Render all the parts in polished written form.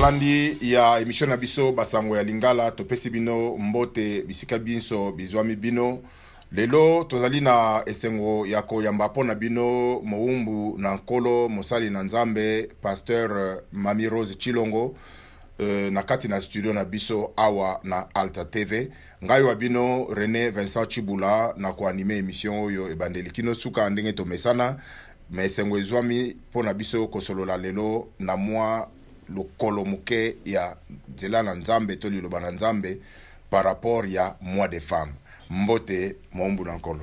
balandi ya émission na biso basango ya lingala topesi bino mbote bisika binso bizwami bino lelo tozali na esengo ya koyamba pona bino moumbu na nkolo mosali na nzambe pasteur Mami Rose Chilongo na kati na studio na biso awa na Alta TV ngai wa bino René Vincent Chibula na koanime émission oyo ebandeli kino suka ndenge to mesana mais esengo ezwami pona biso kosolola lelo na mwa lokolo muke ya nzela na nzambe to liloba na nzambe par rapport ya mois de femmes. Mbote moumbu na nkolo.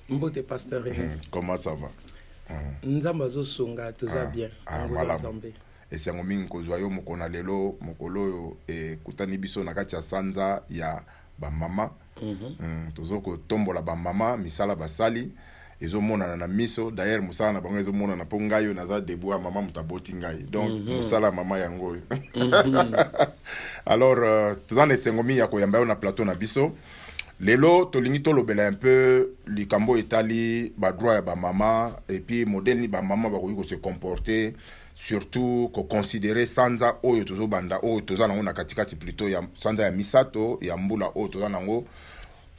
Mbote pasteur René. Comment ça va? Nzamba zo sunga toza bien. Malamu. Esengo mingi kozwa yo mokona lelo mokolo yo kutani biso na kati ya sanza ya ba mama. Tozoko tombola ba mama misala basali. Ezo mona na miso d'ailleurs musala na bango ezo mona na ponga yo naza debout mama mutaboti ngai donc musala mama yango alors tozana esengomi ya koyamba yo na plateau na biso lelo tolingi tolobela un peu likambo etali ba droit ya ba mama et puis modèle ni ba mama ba ko se comporter surtout ko considérer sanza oyo tozo banda oyo tozana ngo na katikati plutôt ya sanza ya misato ya mbula oyo tozana ngo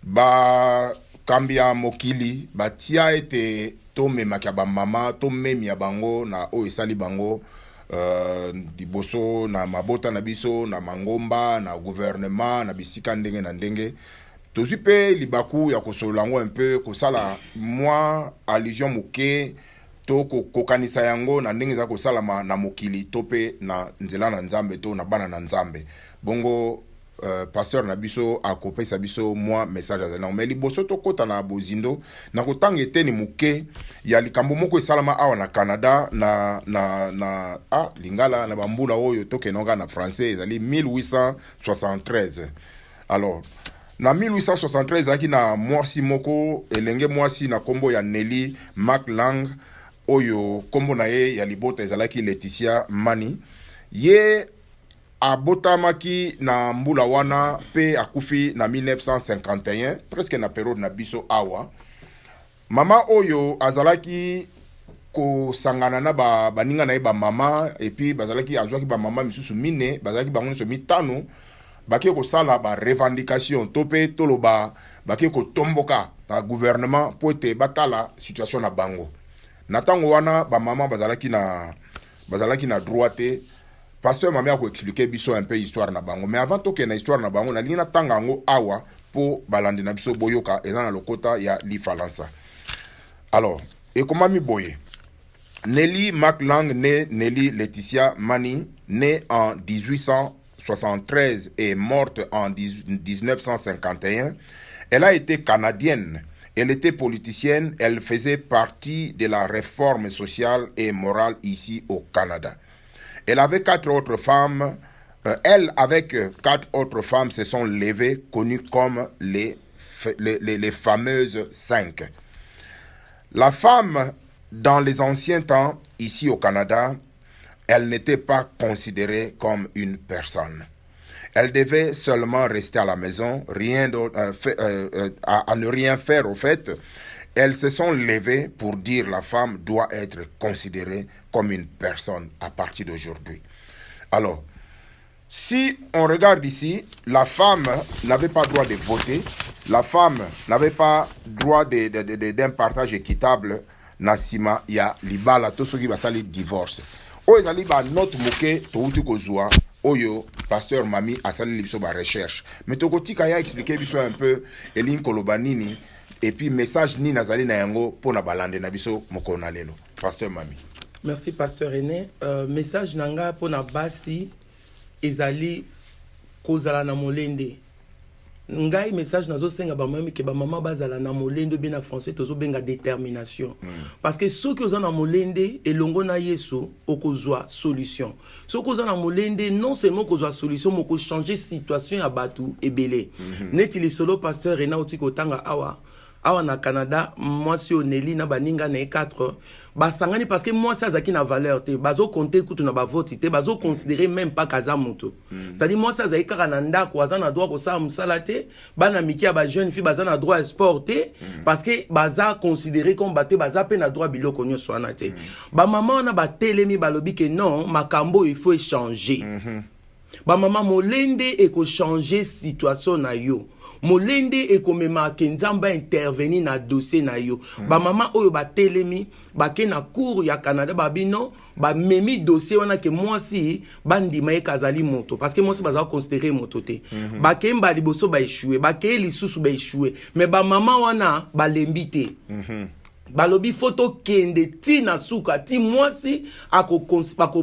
ba kambia mokili batia ete to memaka ba mama to memi ya bango na o esali bango diboso na mabota na biso na mangomba na gouvernement na bisika ndenge na ndenge tozipe libaku ya kosolango un peu kosala moi allusion moke to kokanisa yango na ndenge za kosalama na mokili tope na nzela na nzambe to na bana na nzambe bongo pasteur na biso akopesa biso moi message azana mais liboso to kota na bozindo na kotanga eteni muke ya likambo moko esalama awa na Canada na lingala na bambula oyo tokenonga na français ezali 1873 alors na 1873 aki na mwasi moko elenge mwasi na kombo ya Nelly McLang oyo kombo na ye ya libota ezalaki Laetitia Mani ye abotamaki na mbula wana pe akufi na 1951 presque na période na biso awa mama oyo azalaki ko sangana na baninga na ba mama et puis bazalaki azwaki ba mama misusu mine bazalaki bango so mitano baki ko sala ba revendication tope toloba baki ko tomboka na gouvernement pour te batala situation na bango na tango wana ba mama bazalaki na droite. Pasteur Mami a expliqué biso un peu histoire na bango mais avant to ke na histoire na bango na lina tanga ngo awa po balandi na biso boyoka eza na lokota ya Lifalansa. Alors et comment mi boye Nelly McLang né Nelly Laetitia Mani née en 1873 et morte en 1951. Elle a été canadienne. Elle était politicienne, elle faisait partie de la réforme sociale et morale ici au Canada. Elle avec 4 autres femmes, elle avec 4 autres femmes se sont levées, connues comme les fameuses 5. La femme, dans les anciens temps, ici au Canada, elle n'était pas considérée comme une personne. Elle devait seulement rester à la maison, à ne rien faire au fait. Elles se sont levées pour dire la femme doit être considérée comme une personne à partir d'aujourd'hui. Alors, si on regarde ici, la femme n'avait pas droit de voter, la femme n'avait pas droit d'un partage équitable, Nassima, ya libala, tout ce qui va salir divorce. Oyo ezali ba note moke touti kozwa oyo pasteur Mami asali biso ba recherche. Mais tokotika ya expliquer biso un peu elin kolobanini. Et puis message ni nazali na yango pona balande na biso mokona lelo pasteur Mami. Merci pasteur René. Message nanga pona basi ezali kozala na molende. Ngai message nazo senga ba mami ke ba mama bazala na molende bien na français tozo benga détermination. Parce que ceux qui ozana molende elongo na Yesu okozwa solution. Ceux qui ozana molende non seulement kozwa solution moko changer situation ya batu ebele. Neti le solo pasteur René otiko tanga awa na Canada moi si Nelly na baninga na 4 basangani parce que moi ça zaki na valeur te bazo compter kutu na ba vote te bazo considérer même pas kaza moto c'est-à-dire moi ça zaki kaka na ndako azana droit ko sa musala te bana miki ya ba jeune fille bazana droit à sport te parce que baza considérer comme baté baza pe na droit biloko nyonso wana te ba maman na ba telemi balobi que non makambo il faut échanger ba mama molende eko changer situation na yo molende ekomema ke nzamba intervenir na dossier na yo ba mama oyo batelemi bake na cour ya Canada babino ba memi dossier wana ke mwasi bandima ekazali moto parce que mwasi baza considérer moto te bake mba liboso ba échouer bake lisusu ba échouer mais ba mama wana balembi te balobi photo kende ti na suka ti mwasi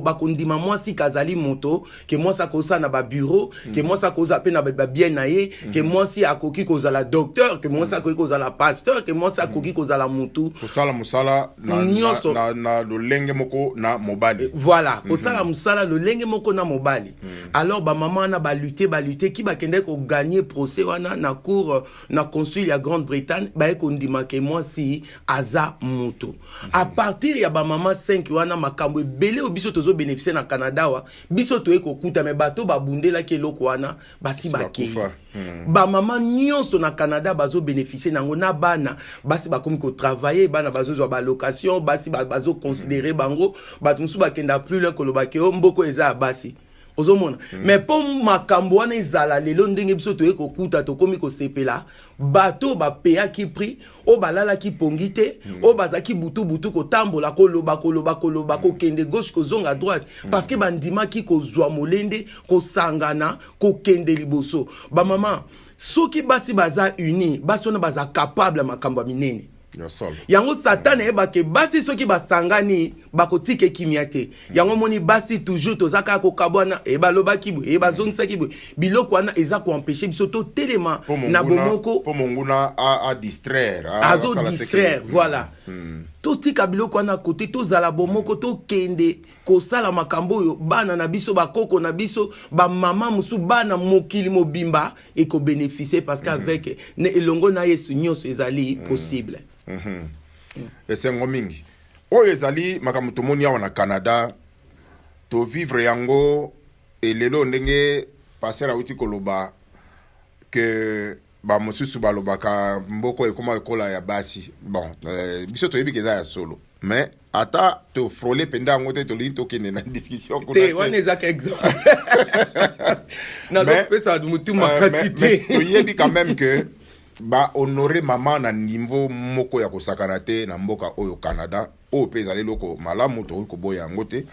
bakondima mwasi kazali moto ke mwasi akosa na ba bureau ke mwasi akoza pe na ba bien na ye ke mwasi akoki kozala docteur ke mwasi akoki kozala pasteur ke mwasi akoki kozala mutu kosala musala na lolenge moko na mobali voilà kosala musala lolenge moko na mobali alors ba mama na ba lutter ki bakende ko gagner procès wana na cour na consul ya Grande-Bretagne ba ekondima ke mwasi aza moto à partir ya ba mama 5 wana makambo ebele obiso tozo bénéficier na Canada wa biso to ekokuta me bato babundela ke loko wana basi bakei ba mama nyonso na Canada bazo bénéficier nango na bana basi bakomi ko travailler bana bazo zo ba location basi bazo considérer bango bato musu bakenda plus loin koloba ke mboko eza basi ozomona mais po makambo wana ezala lelo ndenge biso to ekokuta to komi ko sepela bato ba peya ki prix o balala ki pongite o bazaki butu ko tambola ko loba ko kende gauche ko zonga droite parce que bandima ki ko zwa molende ko sangana ko kende liboso ba mama soki basi baza uni basi ona baza capable makambo minene yango satana ebake basi soki basangani bakotike kimia te yango moni basi toujours tozaka ko kabwana ebaloba kibu ebazongisa kibu biloko wana eza ko empêcher biso to telema na bomoko po monguna a distraire azo distraire voilà to tika biloko wana côté to zala bomoko to kende ko sala makambo yo bana na biso bakoko na biso ba mama musu bana mokili mobimba et ko bénéficier parce qu'avec ne elongo na Yesu nyonso ezali possible esengo mingi oyo ezali makambo tomoni awa na Canada to vivre yango elelo ndenge passer auti koloba ke ba mosusu balobaka mboko ekoma ekola ya basi bon biso toyebi keza ya solo mais ata to frôler penda ngote to linto kene na discussion kuna te wana ezaka exemple na zo pesa mutu makasité to yebi quand même que ba honorer maman na niveau moko ya kosakana te na mboka oyo Canada o peza leloko malamu to ko boya ngote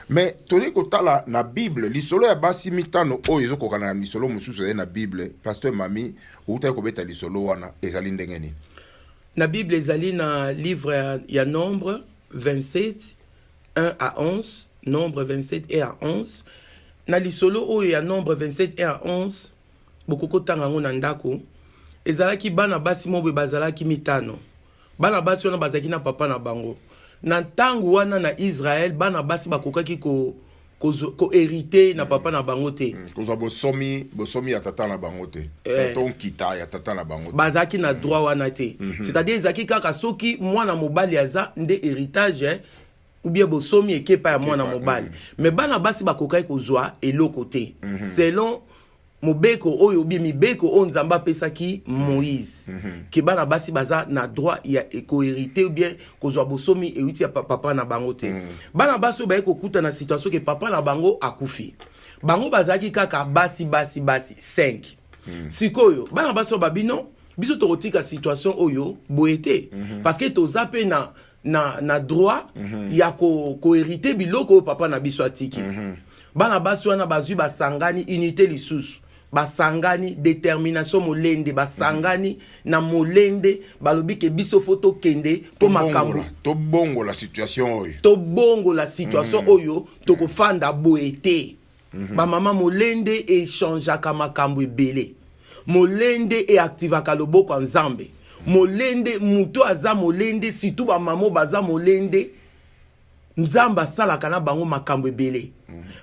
mais toli ko tala na Bible lisolo ya basi mitano oyo ezoko kana lisolo mususu na Bible pasteur mami uta ko beta lisolo wana ezali ndengeni na Bible ezali na livre ya Nombre 27 1 à 11 Nombre 27 et à 11 na lisolo oyo ya Nombre 27 et à 11 bokoko tanga ngo na ndako ezalaki bana basi mobwe bazalaki mitano bana basi wana bazaki na papa na bango na tangu wana na Israël bana basi bakokaki ko hériter na papa na bango te koza bosomi ya tata na bango te ton kita ya tata na bango bazaki na droit wana te c'est-à-dire ezaki kaka soki mwana mobali aza nde héritage ou bien bosomi ekepa ya mwana mobali mais bana basi bakokaki kozwa eloko te selon mobeko oyo bi mibeko o nzamba pesaki Moïse ke bana basi baza na droit ya ko-hériter ou bien kozwa bosomi euti ya papa na bango te bana basi ba ekokuta na situation ke papa na bango akufi bango bazaki kaka basi 5 sikoyo bana basi babino biso tokotika situation oyo boete parce que toza pe na droit ya ko-hériter biloko papa na biso atiki bana basi wana bazwi basangani unité lisusu basangani détermination molende basangani na molende balobi ke biso foto kende po makambo to bongo la situation oyo to ko fanda boete ba mama molende échangeaka makambo ebele molende e activaka loboko nzambe molende muto aza molende surtout ba mama baza molende nzamba salaka na bango makambo ebele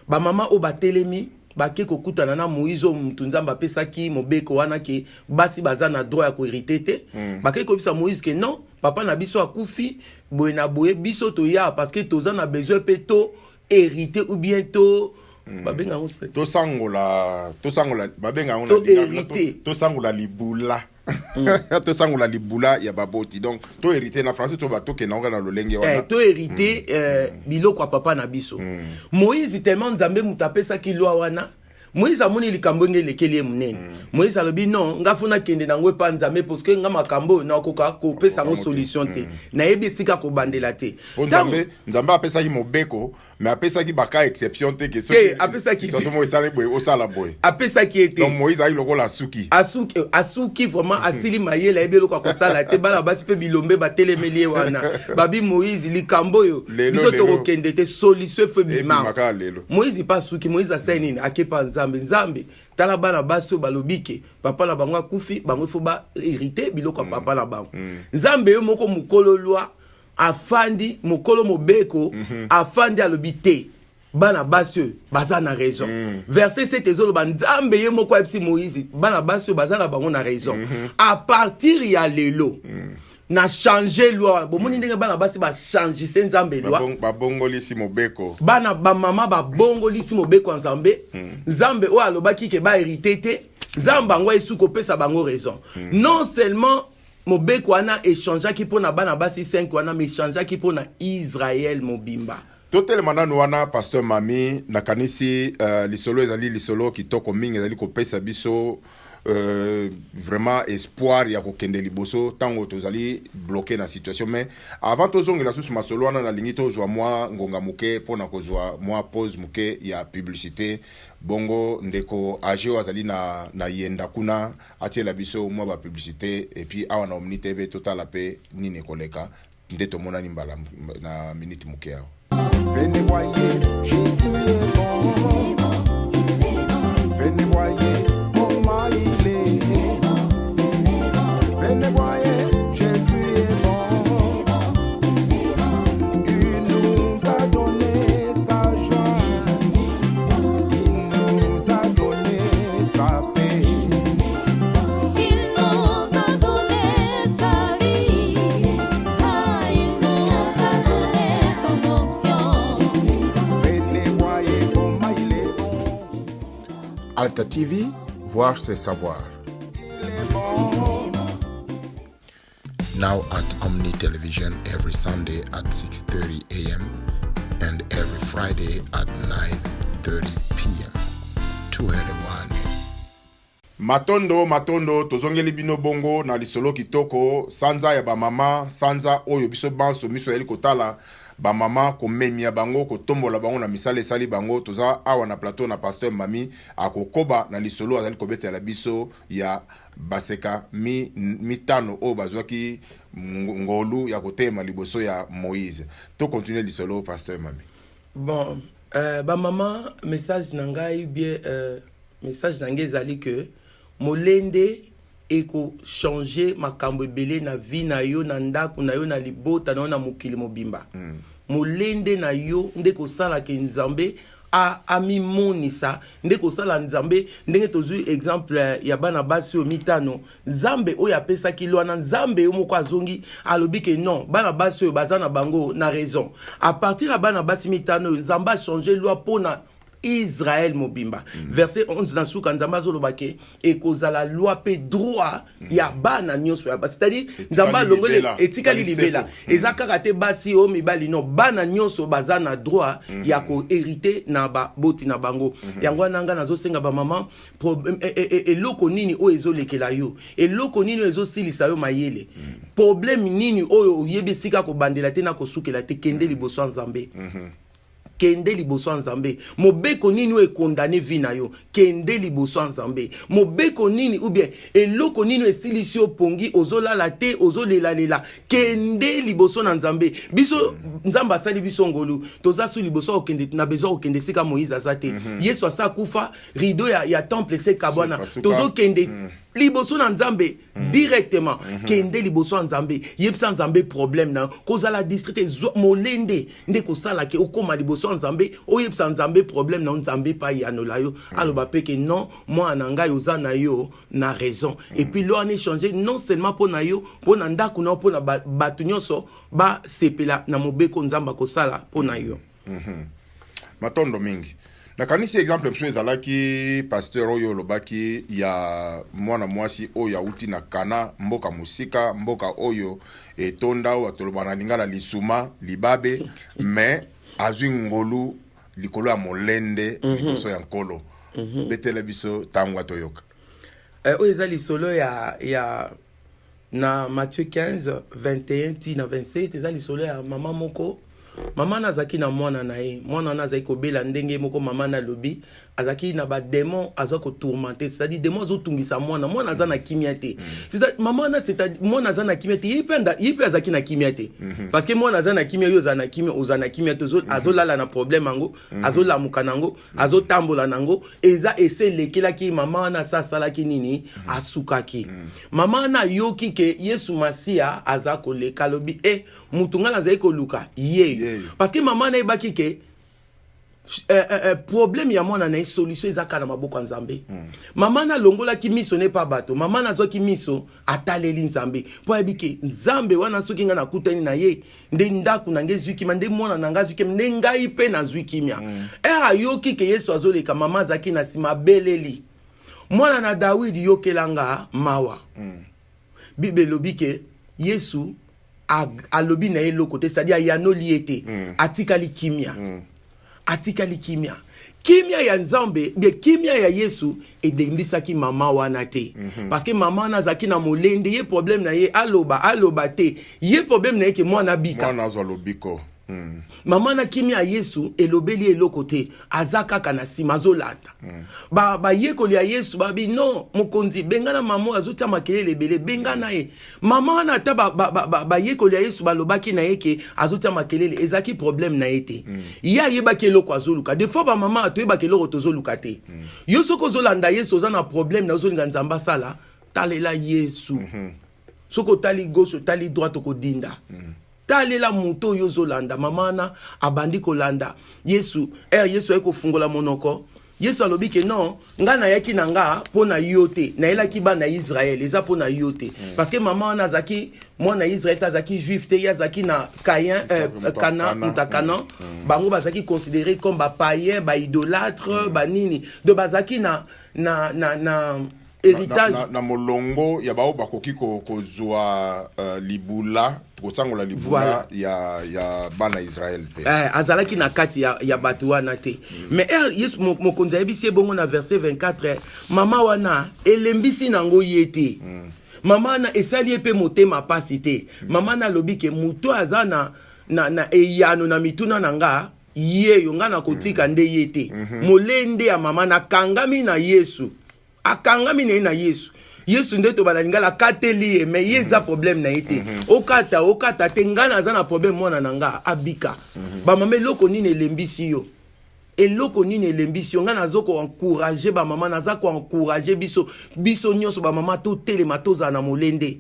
ba mama o batelemi bake kokutana na Moïse mutu nzamba pesaki mobeko wana ke basi baza na droit ya ko hériter te bake ko bisa Moïse ke non papa na biso akufi boye na boye biso to ya parce que toza na besoin pe to hériter ou bien to babenga ngo to sangola babenga ngo to sangola libula to sangola libula ya baboti donc to hériter na français to bato ke na ngana lolenge wana to hériter biloko ya papa na biso Moïse tellement nzambe mutapesa ki loi wana Moïse amoni likambo ngelekeli munene. Moïse alobi non, nga funa kende na ngwe pa nzambe parce que nga makambo na koka ko pesa ngo solution te. Na yebi sika ko bandela te. Nzambe apesa ki mobeko, mais apesa ki baka exception te que ceux apesa ki situation mo esale boy osala boy. Apesa ki ete. Donc Moïse a loko la suki. Asuki vraiment asili mayela ebe loko ko sala te bala basi pe bilombe ba telemelie wana. Babi Moïse likambo yo. Biso to kende te solution fe bima. Moïse pas suki, Moïse a saini akepa nzambe tala bana baso balobike papa na bango akufi bango fo ba hériter biloko papa na bango nzambe yo moko mukolo lwa afandi mukolo mobeko afandi alobite bana baso baza na raison verset 7 ezolo ba nzambe yo moko epsi Moïse bana baso baza na bango na raison à partir ya lelo na changer loi bomoni ndenge bana basi ba changer sen nzambe loi ba bongoli si mobeko bana ba mama ba bongoli si mobeko nzambe nzambe o alobaki ke ba hérité te nzambe ngo esu ko pesa bango raison non seulement mobeko ana échanger ki pona bana basi 5 wana mais échanger ki pona Israël mobimba totel manano wana pasteur Mami nakanisi lisolo ezali lisolo kitoko mingi ezali ko pesa biso vraiment espoir ya kokende liboso tango tozali bloqué na situation mais avant tozongela susu masolo wana na lingi tozwa mwa ngonga muke pona kozwa mwa pause muke ya publicité bongo ndeko ageo azali na yenda kuna atiela biso mwa ba publicité et puis awa na Omni TV totala pe nini koleka nde tomona ni mbala na minute muke yao. Venez voyer Jésus est bon. Venez voyer Alta TV, voir c'est savoir. Now at Omni Television every Sunday at 6:30 a.m. and every Friday at 9:30 p.m. Tuelewane. Matondo tozongeli bino bongo na lisolo kitoko sanza ya ba mama sanza oyo biso banso miso yeli kotala ba mama ko memia bango ko tombola bango na misale sali bango toza awa na plateau na pasteur Mami akokoba na lisolo azali kobeta la biso ya baseka mitano o bazwaki ngolu ya kotema liboso ya Moïse to continuer lisolo pasteur Mami. Bon ba mama message nangai bien message nangai zali que molende eko changer makambo ebele na vie na yo na ndako na yo na libota na yo na mokili mobimba molende na yo ndeko sala ke nzambe a mimonisa ndeko sala nzambe ndenge tozui exemple ya bana basi o mitano nzambe oyo apesaki lwana nzambe yo moko azongi alobi ke non bana basi oyo baza na bango na raison à partir ya bana basi mitano nzambe a changer loi pona Israël mobimba verset 11 na suka nzamba zolobake ekozala loi pe droit ya bana nyonso ya c'est-à-dire nzamba longole etikali libela ezaka te basi o mibali no bana nyonso bazana droit ya ko hériter na ba boti na bango yango nanga nazosenga ba mama eloko nini o ezolekela yo eloko nini ezosilisa yo mayele problème nini oyo oyebisika ko bandela te na kosukela te kende liboso nzambe kende liboso nzambe mobeko nini o condamné vie na yo kende liboso nzambe mobeko nini ou bien eloko nini esilisi opongi ozolala te ozolela kende liboso na nzambe biso nzamba asali biso ngolu toza su liboso okende na besoin okende sika Moïse azate Yesu asa kufa rideau ya temple se kabwana tozo kende liboso na nzambe directement kende liboso nzambe yebisa nzambe problème na kozala district molende nde kosala ke okoma liboso nzambe oyebisa nzambe problème na nzambe pa yanola yo aloba peke non moi na ngai oza na yo na raison et puis lo ane changer non seulement pour na yo pour na ndaku na pour na batu nyonso ba sepela na mobeko nzamba kosala pour na yo matondo mingi nakanisi exemple mso ezalaki pasteur oyo lobaki ya mwana mwasi oyo auti na kana mboka musika mboka oyo etonda o atoloba na lingala lisuma libabe mais azwi ngolu likolo ya molende liboso ya nkolo betela biso tangwa toyoka. Oyo eza lisolo ya na Matthieu 15 21 tina 27 eza lisolo ya mama moko. Mama nazaki na mwana na ye, mwana nazaki kobela ndenge moko mama na lobi azaki na ba démon azo ko tourmenter, c'est-à-dire démon azo tungisa mwana aza na kimia te. C'est-à-dire mama na c'est-à-dire mwana aza na kimia te, yipe azaki na kimia te. Parce que mwana aza na kimia yo azana kimia ozana kimia te azo lala na problème ango, azo lamuka nango, azo tambola nango, eza ese lekela ki mama na sala ki nini asukaki. Mama na yoki ke Yesu Masia azako le kalobi mutunga na zaiko luka ye. Parce que maman na ebaki ke problème ya mwana na solution ezaka na maboko nzambe. Maman na longola ki miso ne pa bato. Maman na zo ki miso ataleli nzambe. Po ebike nzambe wana soki nga na kutani na ye nde ndaku na ngezi ki mande mwana na ngazi ki nde ngai pe na zwi kimia. Ayoki ke Yesu azoleka mama zaki na sima beleli. Mwana na David yokelanga mawa. Bible lobi ke Yesu alobi na elo côté, c'est-à-dire yano liete atikali kimia atikali kimia ya nzambe bien kimia ya Yesu edembisaki mama wana te parce que mama na zaki na molende ye problème na ye aloba te ye problème na ye ke mwana bika mwana zo lobiko. Mama na kimia Yesu elobeli eloko te azaka kana sima zolata ba yekoli ya Yesu babi non mokonzi bengana mama azuta makelele ebele bengana ye mama na ta ba yekoli ya Yesu balobaki na yeke azuta makelele ezaki problème na ete ya yebaki eloko azoluka des fois ba mama atoyebaki eloko tozoluka te yo soko zolanda Yesu oza na problème na ozolinga nzamba sala talela Yesu soko tali gauche tali droite ko dinda talela muto yo zolanda mamana abandi kolanda Yesu Yesu ayeko fungola monoko Yesu alobi ke non nga na yaki na nga pona yote na elaki bana Israël eza pona yote parce que maman na zaki mwana Israël azaki juif te yazaki na Canaan bango bazaki considéré comme ba païen ba idolâtre ba nini de bazaki na héritage na molongo ya bao bakoki kozwa libula kosangola libula ya bana Israël te azalaki na kati ya batu wana te mais Yesu mokonzi ayebisi bongo na verset 24 mama wana elembisi nango yete mama na esali epe motema pasi te mama na lobi ke muto aza na eyano na mituna nanga ye yo nga na kotika nde yete molende ya mama na kangami na Yesu akangami na Yesu Yesu nde to balingala kateli me yeza problème na ete okata te ngana za na problème mwana nanga abika ba mama eloko nini elembisi yo ngana zoko encourager ba mama naza ko encourager biso nyoso ba mama to telema toza na molende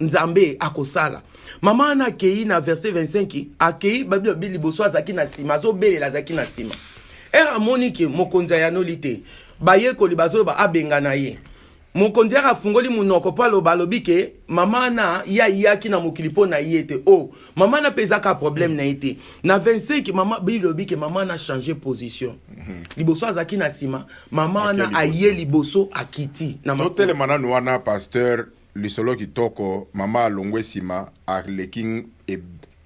nzambe akosala mama na kei na verset 25 akei babilo biliboso azaki na sima zo belela azaki na sima monike mokonza ya nolite baye ko libazo ba abenga na ye mokonzi afungoli munoko palo balobi ke mama na yaki na mokilipo na yete mama na pezaka problème na yete na 25 mama bilobi ke mama na changer position liboso azaki na sima mama na aye liboso akiti na totele mananu wana pasteur lisolo kitoko mama alongwe sima aleking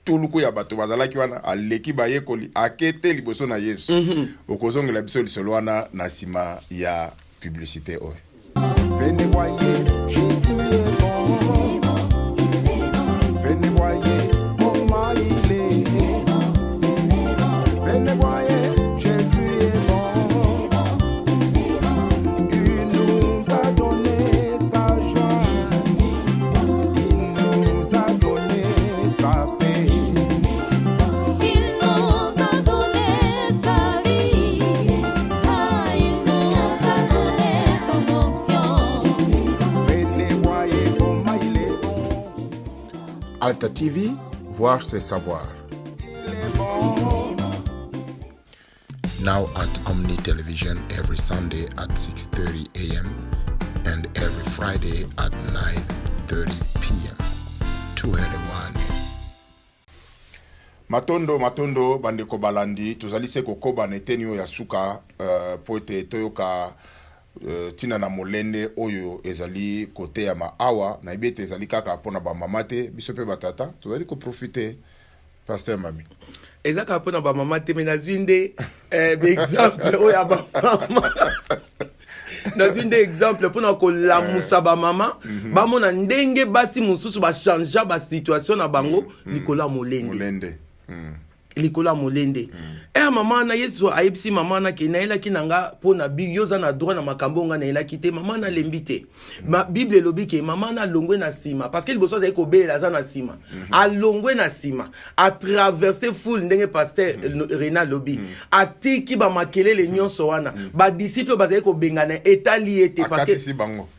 tuluku ya bato bazalaki wana aleki bayekoli akete liboso na Yesu okozongela biso lisolo wana na sima ya publicité oyo. Venez voyez, Jésus est bon. Venez voyez, comment il est. Venez voyez, Jésus est bon. Il nous a donné sa joie. Il nous a donné sa paix. Il nous a donné sa vie. Il nous a donné son onction. Alta TV, voir c'est savoir. Now at Omni Television every Sunday at 6:30 a.m. and every Friday at 9:30 p.m. Tuelewane. Matondo bandeko balandi tozalise kokoba netenio ya suka poete toyoka tina na molende oyo ezali kote ya maawa na ibete ezali kaka pona ba mama te biso pe batata tozali ko profiter pasteur mami ezaka pona ba mama te menazwinde exemple oya ba mama nazwi nde exemple mpona kolamusa bamama bamona ndenge basi mosusu bachangea basituation na bango likolo ya molende likolo ya molende mama na yesu ayebisi mama na ke nayelaki na nga mpo na bi yo oza na droit na makambo nga nayelaki te mama nalembi te bible elobi ke mama na alongwe na nsima parce que liboso azali kobelela aza na nsima alongwe na nsima atraverse foule ndenge paster Rena alobi atiki bamakelele nyonso wana badisiple bazali kobengana etali ete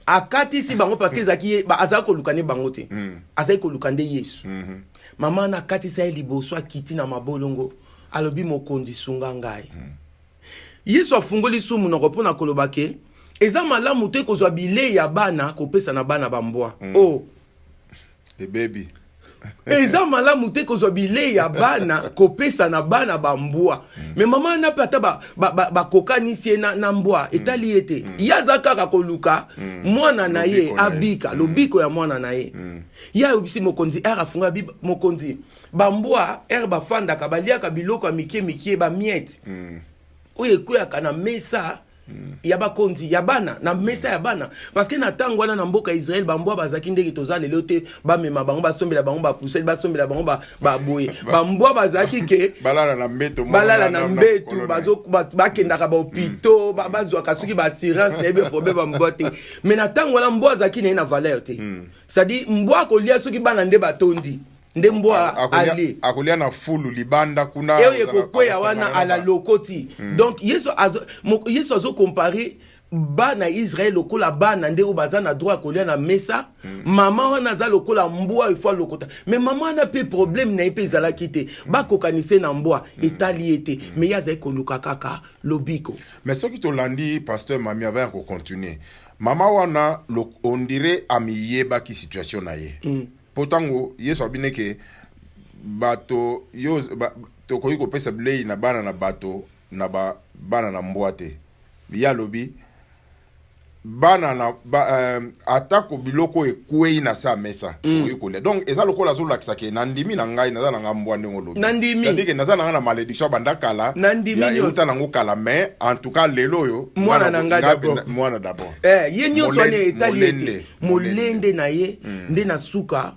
akatisi bango parce que ezalaki azali koluka nde bango te azali koluka nde yesu mama na katisa ye liboso akiti na mabolongo alobi mokonzi sunga ngai yesu afungoli su munoko mpona koloba ke eza malamu te kozwa bilei ya bana kopesa na bana bambwa ebebi eza malamu te kozwa bilei ya bana kopesa na bana bambwa me mama na pe ata bakokanisi ye na mbwa etali ye te ye aza kaka koluka mwana na ye abika lobiko ya mwana na ye ye ayebisi mokonzi afunga mokonzi bambwa bafandaka baliaka biloko ya mikie bamiete oyo ekweyaka na mesa ya bakonzi ya bana na mesa ya bana parce que na ntango wana na mboka Israël bambwa bazaki ndenge toza lelo te bamema bango basombela bango bapuseli basombela bango baboye bambwa bazaki ke balala na mbeto bakendaka bahopito bazwaka soki baassurance na yebe problème bambwa te mais na ntango wana mbwa azaki na ye na valeur te c'est-à-dire mbwa akolia soki bana nde batondi nde mbwa ali akolia na fulu libanda kuna eyo ekokweya wana ala lokoti donc yesu azo compare bana Israël lokola bana nde oyo baza na droit akolia na mesa mama wana aza lokola mbwa ifo lokota mais mama wana pe problème na ye mpe ezalaki te bakokanise na mbwa etali ye te mais ye azali koluka kaka lobiko mais soki tolandi pasteur mami avant ya kocontinue mama wana on dirait amiyebaki situation na ye potango yesu abine ke bato yo tokoki kopesa bilei na bana na bato na bana na mbwa te ya lobi bana na atako biloko ekwei na sa mesa oikolia donc eza lokola azolakisa ke nandimi na ngai naza na nga mbwa ndenge lobi c'est-à-dire que naza na nga na malédiction banda kala ya euta nango kala mais en tout cas lelo oyo mwana na ngai d'abord ye nyonso ane etali ete molende na ye nde na suka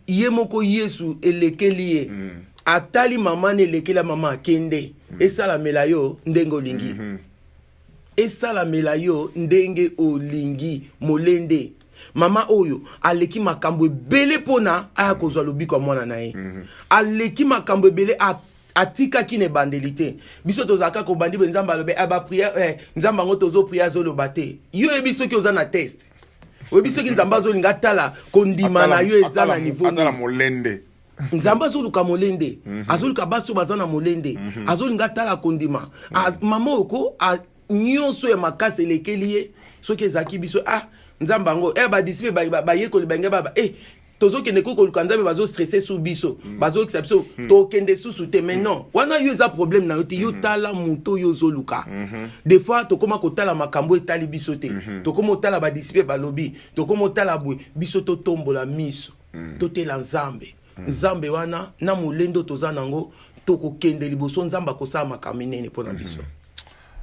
ye moko yesu elekeli ye atali mama na elekeli mama akende esalamela yo ndenge olingi esalamela yo ndenge olingi molende mama oyo aleki makambo ebele mpona aya kozwa lobiko ya mwana na ye aleki makambo ebele atikaki na ebandeli te biso tozalaka kobandi bo nzambe alobe bapriere nzambe yango tozopria azoloba te yo yebi soki oza na test oyebi soki nzambe azolinga tala kondima na yo eza na niveau atala molende nzambe azoluka molende azoluka basi baza na molende azolinga tala kondima mama oko nyonso ya makasi elekeli ye soki ezalaki biso nzambe yango badisipe bayekoli bange baba tozokende kokoluka nzambe bazostresse su biso bazokisa biso tokende susu te mais non wana yo eza problème na yo te yo tala moto yo ozoluka des fois tokoma kotala makambo etali biso te tokoma otala badisipe balobi tokoma otala boye biso totombola miso totela nzambe wana na molendo toza nango tokokende liboso nzambe akosala makambo minene mpona biso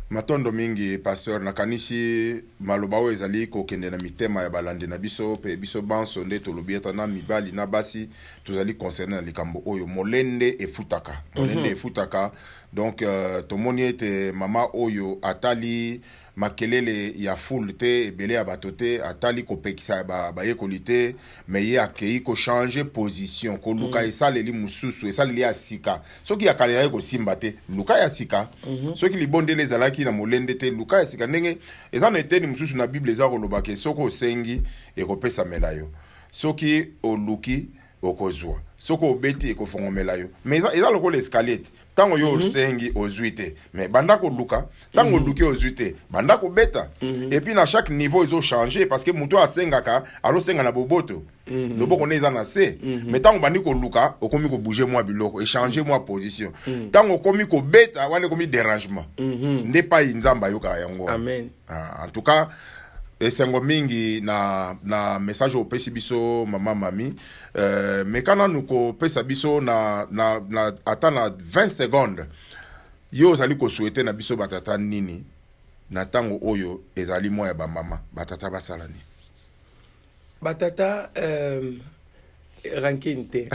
matondo mingi pasteur nakanisi maloba oyo ezali kokende na mitema ya balandi na biso pe biso banso nde tolobi ata na mibali na basi tozali concerné na likambo oyo molende efutaka donc tomoni ete mama oyo atali makelele ya foule te ebele ya bato te atali kopekisa bayekoli te me ye akei kochange position koluka esaleli mosusu esaleli ya sika soki ya kala ya kosimba te luka ya sika soki libondele ezalaki na molende te luka ya sika ndenge eza na eteni mosusu na bible eza koloba ke soki osengi ekopesamela yo soki oluki okozwa soki obeti ekofongomela yo mais eza lokola escalier tango yo osengi ozwi te mais banda koluka tango oluki ozwi te banda kobeta et puis na chaque niveau ezo changer parce que muto asengaka alosenga na boboto loboko ne eza na se mais tango bandi koluka okomi ko bouger moi biloko échanger moi position tango okomi ko beta wana komi dérangement nde pa nzamba yoka yango amen en tout cas esengo mingi na message opesi biso mama mami mekana nuko pesa biso na ata na 20 secondes yo ozali ko souhaiter na biso batata nini na tango oyo ezali moya ba mama batata basalani batata rankine te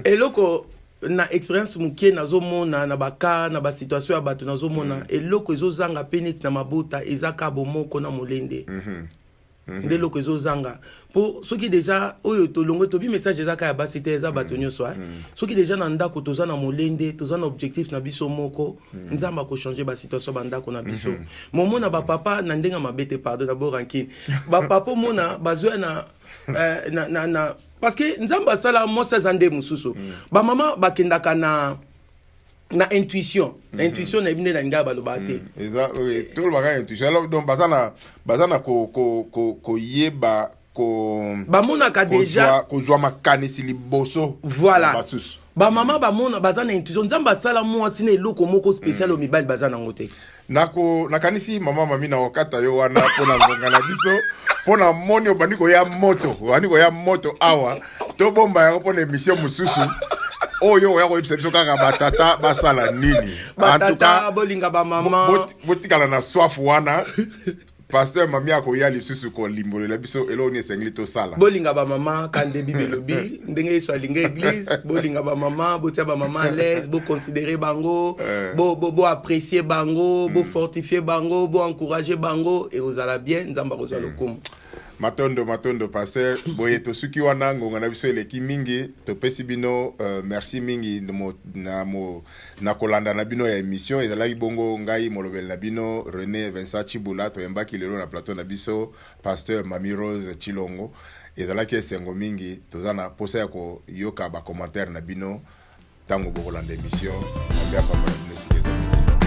eloko na expérience mokie nazomona na baka na basituation ya bato nazomona eloko ezozanga pe neti na mabota ezaka bomoko na molende nde eloko ezozanga mpo soki deja oyo tolongo tobi message ezaka ya basi te eza bato nyonso soki deja na ndako toza na molende toza na objectif na biso moko nzambe akochange basituation bandako na biso momona bapapa na ndenge mabe te pardon na borankine bapapa omona bazwa na parce que nzambe asala mosa eza nde mosusu bamama bakendaka na intuition intuition na ebinde na ngai baloba te eza tolobaka intuition alors donc bazana koyeba bamonaka deja kozwa makanisi liboso voilà basusu bamama bamona baza na intuition nzambe asala mwasi na eloko moko spécial o mibali baza nango te nakanisi mama mami na okata yo wana mpona ngonga na biso mpona moni obandi koya moto awa tobomba yango mpona émission mosusu oyo oya koyebisa biso kaka batata basala nini batata bolinga bamama botikala na swafu wana pasteur mami akoya lisusu kolimbolela biso eloni esengeli tosala bolinga bamama kande bible lobi ndenge yesu alinga église bolinga bamama botia bamama l'aise boconsidérer bango bo apprécier bango bofortifier bango boencourager bango et ozala bien nzambe akozwa lokumu matondo pasteur boye tosuki wana ngonga na biso eleki mingi topesi bino merci mingi na kolanda na bino ya émission ezalaki bongo ngai molobeli na bino René Vincent Chibula toyembaki lelo na plateau na biso pasteur Mami Rose Chilongo ezalaki esengo mingi toza na posa ya koyoka ba commentaire na bino tango bokolanda émission ambe papa na bino sikezo